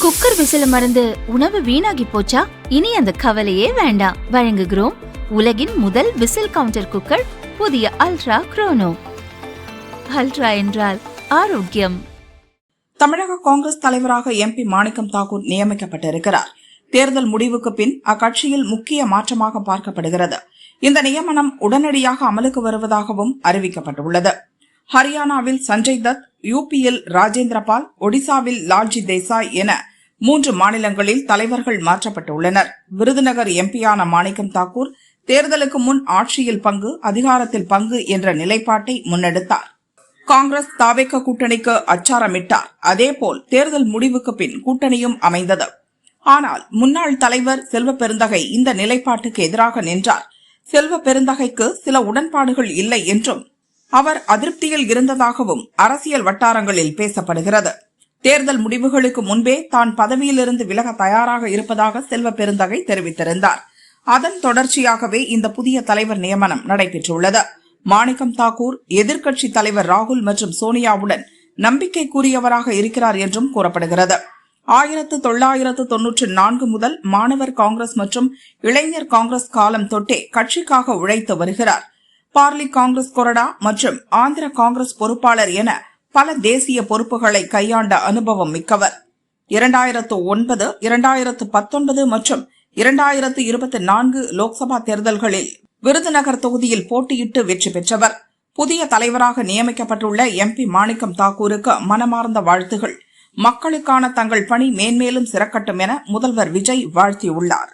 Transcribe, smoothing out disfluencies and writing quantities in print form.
Cooker விசில மறந்து உணவு வீணாகி போச்சா? இனி அந்த கவலையே வேண்டாம். வழங்குகிறோம் உலகின் முதல் விசில் கவுண்டர் குக்கர், புதிய அல்ட்ரா குரோனோ. அல்ட்ரா என்றால் ஆரோக்கியம். தமிழக காங்கிரஸ் தலைவராக MP மாணிக்கம் தாக்கூர் நியமிக்கப்பட்டிருக்கிறார். தேர்தல் முடிவுக்கு பின் அக்கட்சியில் முக்கிய மாற்றமாக பார்க்கப்படுகிறது. இந்த நியமனம் உடனடியாக அமலுக்கு வருவதாகவும் அறிவிக்கப்பட்டுள்ளது. ஹரியானாவில் சஞ்சய் தத், UPயில் ராஜேந்திர பால், ஒடிசாவில் லால்ஜி தேசாய் என 3 மாநிலங்களில் தலைவர்கள் மாற்றப்பட்டுள்ளனர். விருதுநகர் MP-யான மாணிக்கம் தாக்கூர் தேர்தலுக்கு முன் ஆட்சியில் பங்கு, அதிகாரத்தில் பங்கு என்ற நிலைப்பாட்டை முன்னெடுத்தார். காங்கிரஸ் தாவேக கூட்டணிக்கு அச்சாரமிட்டார். அதேபோல் தேர்தல் முடிவுக்கு பின் கூட்டணியும் அமைந்தது. ஆனால் முன்னாள் தலைவர் செல்வ பெருந்தகை இந்த நிலைப்பாட்டுக்கு எதிராக நின்றார். செல்வ பெருந்தகைக்கு சில உடன்பாடுகள் இல்லை என்றும் அவர் அதிருப்தியில் இருந்ததாகவும் அரசியல் வட்டாரங்களில் பேசப்படுகிறது. தேர்தல் முடிவுகளுக்கு முன்பே தான் பதவியிலிருந்து விலக தயாராக இருப்பதாக செல்வ பெருந்தகை தெரிவித்திருந்தார். அதன் தொடர்ச்சியாகவே இந்த புதிய தலைவர் நியமனம் நடைபெற்றுள்ளது. மாணிக்கம் தாக்கூர் எதிர்க்கட்சி தலைவர் ராகுல் மற்றும் சோனியாவுடன் நம்பிக்கைக்குரியவராக இருக்கிறார் என்றும் கூறப்படுகிறது. 1994 முதல் மாணவர் காங்கிரஸ் மற்றும் இளைஞர் காங்கிரஸ் காலம் தொட்டே கட்சிக்காக உழைத்து வருகிறார். பார்லி காங்கிரஸ் கொறடா மற்றும் ஆந்திர காங்கிரஸ் பொறுப்பாளர் என பல தேசிய பொறுப்புகளை கையாண்ட அனுபவம் மிக்கவர். 2009, 2019 மற்றும் 2024 லோக்சபா தேர்தல்களில் விருதுநகர் தொகுதியில் போட்டியிட்டு வெற்றி பெற்றவர். புதிய தலைவராக நியமிக்கப்பட்டுள்ள MP மாணிக்கம் தாக்கூருக்கு மனமார்ந்த வாழ்த்துகள். மக்களுக்கான தங்கள் பணி மேன்மேலும் சிறக்கட்டும் என முதல்வர் விஜய் வாழ்த்தியுள்ளார்.